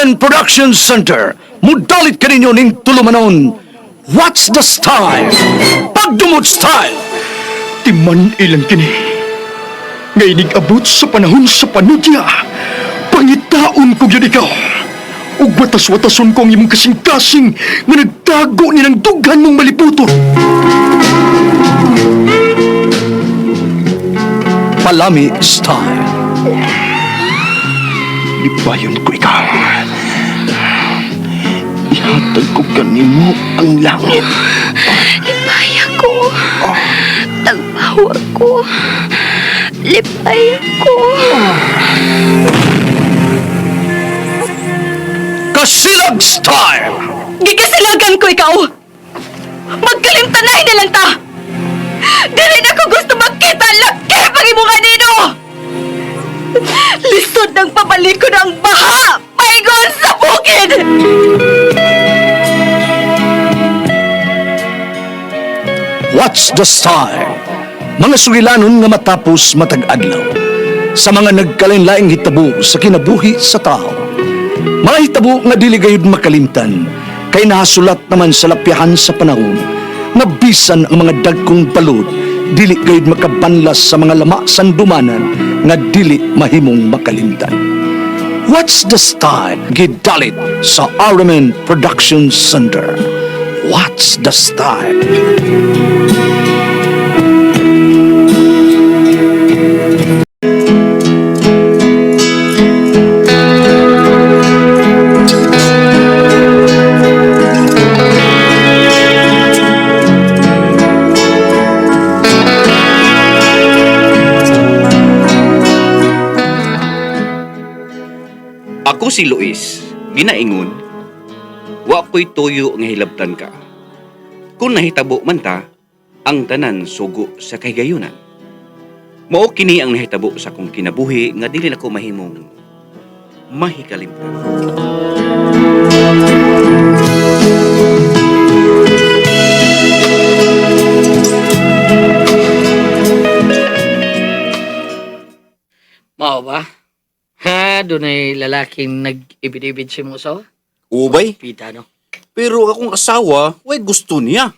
Aramen Production Center. Mudalit ka ninyo ning tulumanon. What's the style? Pagdumot style. Timan ilang kini. Ngay abot sa panahon sa panudya. Pangitaon ko yun ikaw. Ug watas-watason ko ang imong kasing-kasing nga nagtago ni ng dughan mong maliputon. Palami style. Libayon ko ikaw. Ihatag ko kanimo ang langit. Lipaya ko. Tagbawa ko. Lipaya ko. Kasilag style. Gigasilagan ko ikaw. Magkalimtanay na lang ta. Dili na ko gusto magkita laki pag imo kanino. Lisod ng pabalikod ang baha. Maygon sa bukid. What's the style? Mga sugilanon nga matapos matag-adlaw. Sa mga nagkalain-laing hitabo sa kinabuhi sa tao. Mga hitabo nga dili gayud makalimtan, kay nahasulat naman sa lapyahan sa panahon, nga bisan ang mga dagkong balod, dili gayud makabanlas sa mga lama sandumanan, nga dili mahimong makalimtan. What's the style? Gidalit sa Aramen Production Center. What's the style? Ako si Luis, ginaingon, wa ko'y tuyo nga hilabtan ka. Kung nahitabo man ta, ang tanan sugo sa kahigayunan. Mao kini ang nahitabo sa kong kinabuhi nga dili na ko mahimong mahikalimtan. Mao ba? Ha, doon ay lalaking nag-ibid-ibid si Musa. Ubay, Pita, no? pero akong asawa, way gusto niya.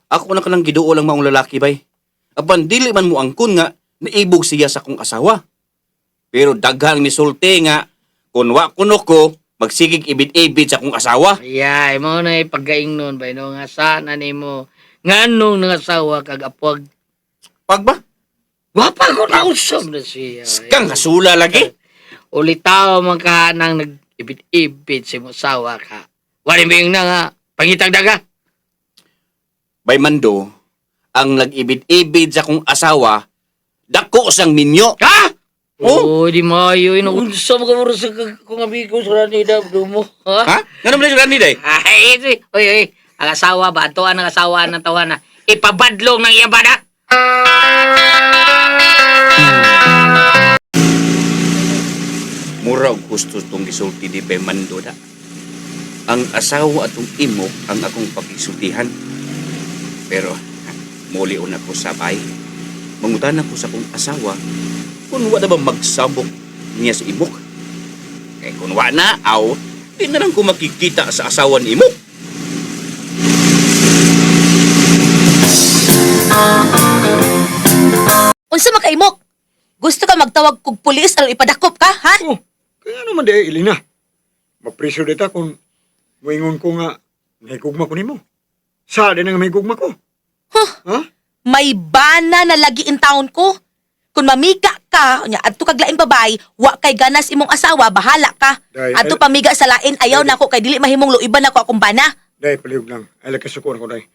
Ako na kanang giduo lang maong lalaki bay. Aban dili man mo angkon nga naibog siya sa akong asawa. Pero daghang misulti nga kun wa kuno ko magsigig ibid-ibid sa akong asawa. Ay, mo na paggaing nun ba, no? Nga sana ni mo, nga nung nangasawa kag apwag. Pag ba? Wapa ko na usap na siya. Kang hasula lagi. Ulitaw man ka nang nag-ibid-ibid si Musawa ka. Wali mo yung na nga, pangitag daga. Bay Mando, ang nag-ibid-ibid sa akong asawa, dako sang minyo. Ha? Oh? Oh, di mayo. Inuunsa mo ka mo sa kong amigo sa ranida mo. Ha? Ha? Nga naman yung day? Ay, ito. Oy. Ang asawa ba? Tuan ang asawa ng tawanan. Ipabadlong ng iyabada. Mura og gusto itong gisulti di Bay Mando da. Ang asawa atong imo ang akong pagisultihan. Pero, muli una ko sa bay. Mangutan ako sa akong asawa kung wala ba magsabok niya sa imok. Eh kung wala na, di na lang ko makikita sa asawa ni imo. Unsa makaimok? Gusto ka magtawag kog pulis aron ipadakop ka, ha? Oh, kaya naman di, Elena. Mapriso dita kung moingon ko nga may gugma ko nimo. Sa din nga may gugma ko. Huh? Ha? May bana na lagi in taon ko. Kung mamika ka, nya adto kag laing babay, wa kay ganas imong asawa, bahala ka. Day, Adto pamiga sa lain, ayaw na ko kay dili mahimong luiban ako akong bana. Day, palihog lang. Ay, kasukuan ko, day.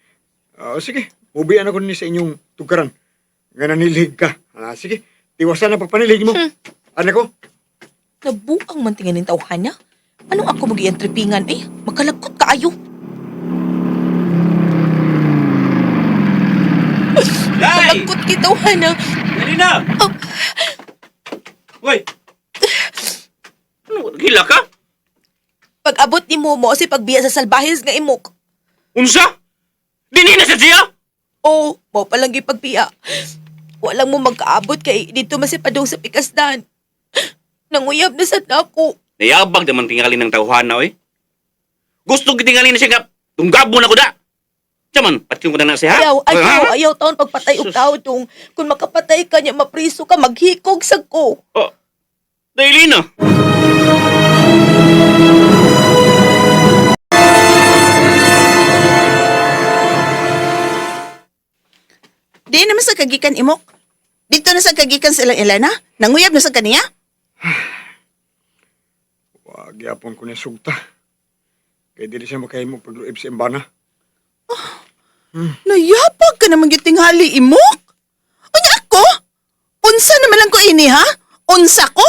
Sige, ubian ako ni sa inyong tugaran. Nga nanilig ka. Sige, tiwasan na pagpanilig mo. Anak ko. Nabuang man tingin ng tawhan niya. Anong ako mag-ientrepingan eh? Magkalagkot ka ayo. Day! Kalagkot kitawhan niya. Elena! Oh. Hoy! Ano, gila ka? Pag-abot ni Momo si pagbiya sa salbahes nga imok. Unsa? Dini na sa siya? Oh, mo palang gipagbiya. Walang mo magkaabot kay dito masipadong sa pikasdan. Nanguyab na sad ako. Nayabag naman tingali ng tawhana, oy. Gusto gitingali na siya nga, tunggabo na ko da. Tiyaman, pati ko na siya, ha? Ayaw taon pagpatay og tao dong. Kung makapatay ka niya, mapriso ka, maghikog sa ko. Oh, dahil na. Di naman sa kagikan imok. Dito na sa kagikan sa ilang Elena. Nanguyab na sa kaniya. Wag yapon ko na sugta. Kaya dili siya makahimo pagluib sa imbana. Nayapag ka naman yung tinghali imok. Unya ako? Unsa naman lang ko ini ha? Unsa ko?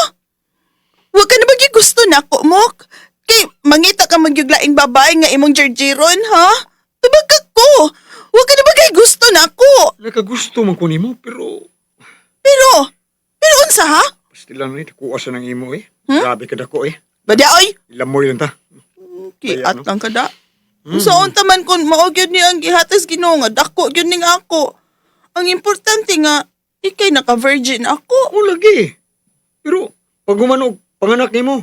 Huwag ka na ba gusto na ako, mok? Kay mangita ka magyuglaing babae nga imong jerjiron, ha? Tubag ako. Huwag ka na ba gusto na ako? Nakagusto man ko nimo pero Pero unsa ha? pastilan ni kuha sa ng imo eh. Grabe ka dako eh. Bada oy. Ilamoy lang ta. Kiat lang kada. Usaon taman kun mao gyud ni ang gihatas Ginoo nga dako gyud ning ako. Ang importante nga ikay naka-virgin ako. O lagi. Pero pag gumanog panganak nimo.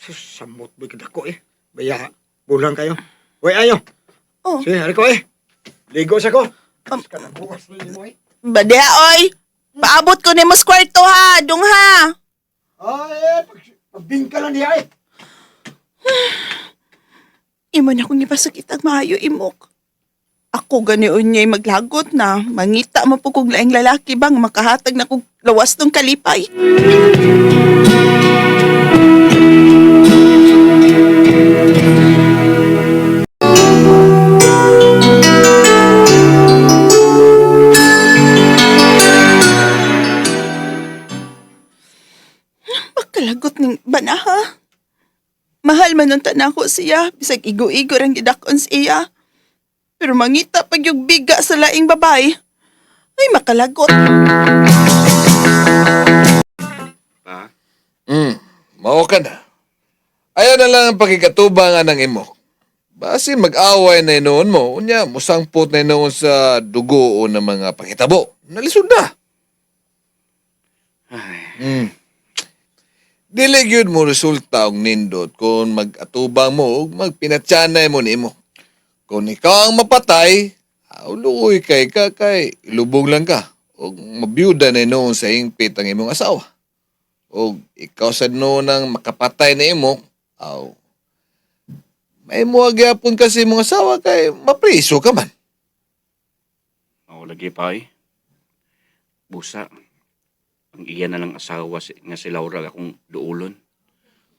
Samot ba ka dako eh. Baya bulang kayo. Hoy ayo. Oh. Sige, hari ko eh. Ligo sa ko. Um, Kana bukas na nimo eh. Bada oy. Paabot ko nimo sa kwarto ha, dong ha. Ay, pagbingka lang niya eh. Imo na kong ipasakit ang maayo imok. Ako ganiun niya'y maglagot na. Mangita mo po kong laing lalaki bang makahatag na kong lawas ng kalipay. Pagkalagot ng banaha. Mahal man nung tanako siya, bisag igo-igo ang gidakon siya. Pero mangita pag yung biga sa laing babae, ay makalagot. Pa, Mao ka na. Ayaw na lang ang pakikatubangan ng imo. Basi mag-away na inoon mo, unya musangpot na inoon sa dugo ng mga pakitabo. Nalisod na. Dili gyud mo resulta og nindot kung mag-atubang mo ug magpinatsanay mo nimo. Kung ikaw ang mapatay, luoy kay ka kay ilubog lang ka ug mabiyuda na inoon sa hingpit ang imong asawa. O ikaw sa noon ang makapatay na imo, may muagyapon kasi mong asawa kay mapriso ka man. ako lagi pa eh. Busa. Ang iya na lang asawa nga si Laura akong duulon.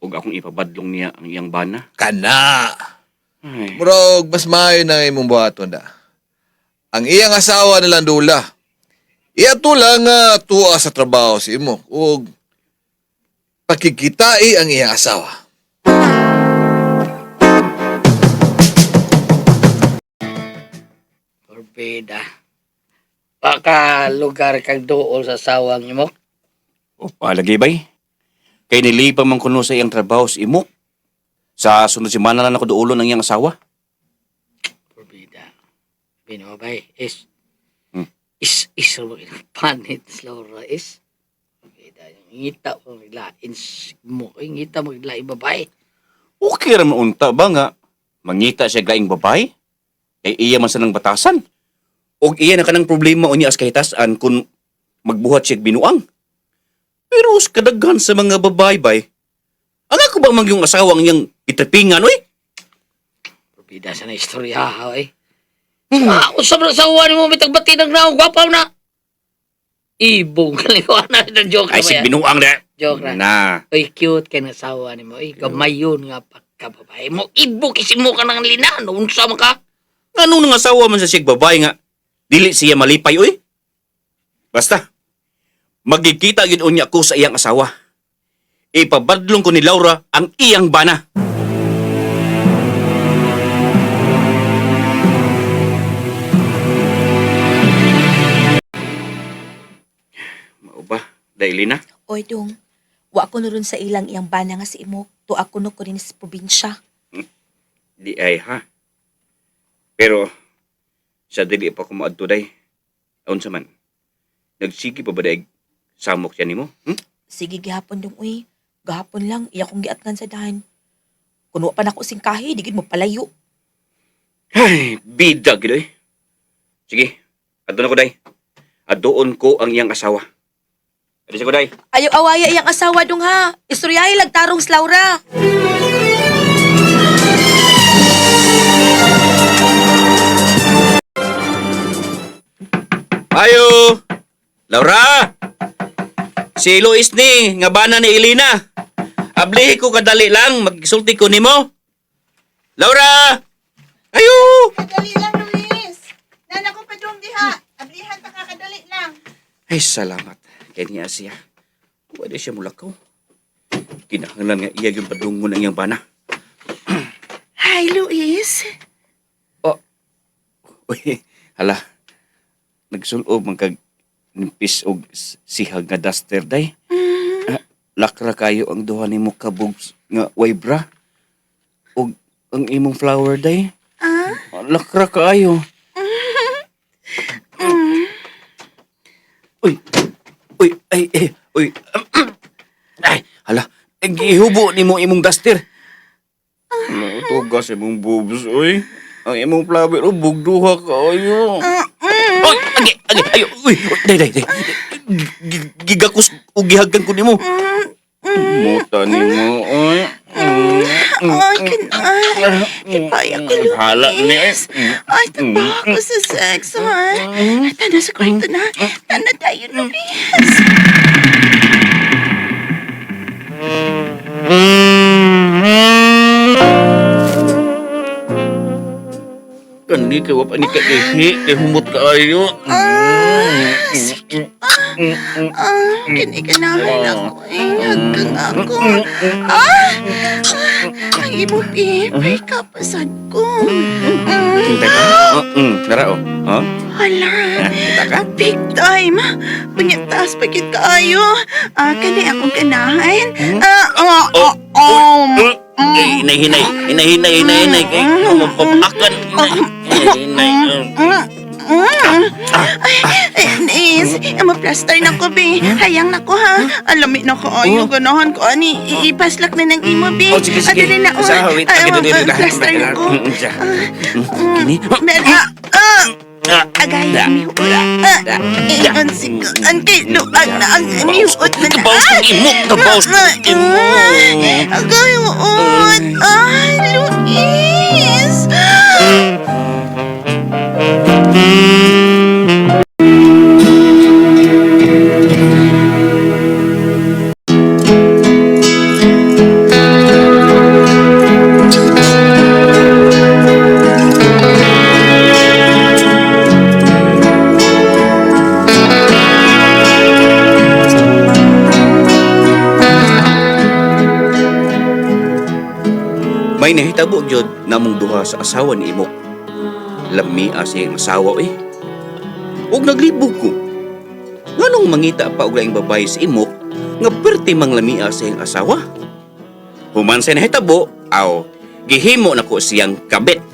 Ug akong ipabadlong niya ang iyang bana. Kana! Ay, Bro, mas maayo na imong buhaton da. Ang iyang asawa nilang dula. Iya to lang nga tuwa sa trabaho si imo. Ug pakikitai ang iyang asawa. Porbida. Baka lugar kang dool sa sawang imok. o palagi bay. Kay nilipa man kuno sa iyang trabaho si Imok. Sa sunod semana na ako duulon ang iyang asawa. Porbida. Binabay. Is. Hmm. Is mo panit Laura is. Porbida. Ngita mo maglain mo. Ngita mo maglain babae. Okay raman unta ba nga mangita siya gaing babay? Kay iya man sa nang batasan. Og iya na kanang problema unya as kahitasan kung magbuhat siya binuang. Pero us kadaghan sa mga babae bay. Ang ako ba mang yung asawang niyang itrepingan, oy? Porbida sa na istorya ha eh. Usap na sawa ni mo mitagbati ng naong gwapaw na. Ibong kalikuan na ng joke Ay, na si ba yan? binuang na. Joke na. Na. Uy, cute ka na sawa ni mo. Uy, gamayon nga pagkababae mo. Ibo kasi mo ka ng linan. Unsa man ka? Anong nang asawa man sa siyang babae nga? Dili siya malipay, oy? Basta, magkikita gid unya ko sa iyang asawa. Ipabadlong ko ni Laura ang iyang bana. Mao ba? Daili na? Oy dong, wa ko ron sa ilang iyang bana nga si Imok. To ako no ko rin sa probinsya. Di ay ha. Pero, sa dili pa ko maadto day. Aun sa man, nagsigi pa ba daig samok siya nimo? Hmm? Sige gihapon dong uy. Gahapon lang, iya kong giatngan sa dahan. Kuno pa na ko singkahi, di gid mo palayo. Ay, bida gid eh. Sige, adto na ko day. Adoon ko ang iyang asawa. Adi sa ko day. Ayaw awaya iyang asawa dong ha. Istoryahe lagtarong si Laura. Ayo! Laura! Si Luis ni, nga bana ni Elena. Ablihi ko kadali lang, magsulti ko nimo. Laura! Ayo! Kadali lang, Luis. Nana ko pa dong diha. Ablihan pa kakadali lang. Ay, salamat. Kaya niya siya. Pwede siya mulakaw. Kinahanglan nga iya yung padungon ang iyang bana. Hi, Luis. Uy, hala. Nagsulob man kag nimpis og sihag nga duster day. Lakra kayo ang duha nimo kabog nga way bra. Og ang imong flower day. Lakra kayo. Uy. Uy, uy. Ay, hala. Gihubo nimo imong duster. Tugas imong boobs, uy. Ang imong flower, bugduha kayo. Oy, agi, ayo, uy, day. Gigakus o gihagkan ko nimo. Muta nimo, oy. Ay, kipaya ko, Luis. Hala ni, ay. Ay, taba ako sa sex, ha? Tana sa kwarto na. Tana tayo, Luis. Kani kay wa pa ni kaihi, kay humot kaayo. Kini ka namin ako. Hagkang ako. Ang ibo, baby. Kapasad ko. Hintay ka? Nara, oh. Oh? Hala. Kita ka? Big time. Punyataas pa kita kayo. Kani akong ganahan. Hinay. Kay mapapakan. Hinay. Nis, maplaster na ko, be. Hayang na ko, ha. Alamit na ko, ayo. Ganahan ko, ani. Ipaslak na ng imo, be. Oh, sige. Adali na, oh. Sa hawit. Plaster na ko. Kini? Agay, mihura. Iyon siguan kay luag na ang mihut na na. Kabaos ng imo! Kabaos ng imo! Agay, uot. Ay, Luis. May nahitabo jud namong duha sa asawa ni Imok. Lami siyang asawa eh. Ug naglibog ko. Nganong mangita pa og laing babae si Imok nga perti mang lamia siyang asawa? Human sa nahitabo, gihimo nako siyang kabit.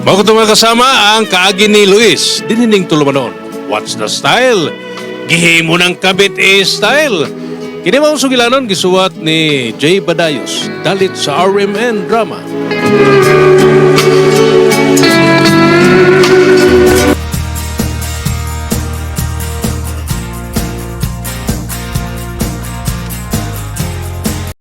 Bago ito mga kasama ang kaagi ni Luis, dinining tulumanon. What's the style? Gihimo ng kabit style. Kini mao sugilanon gisuwat ni Jay Badayos, dalit sa RMN Drama.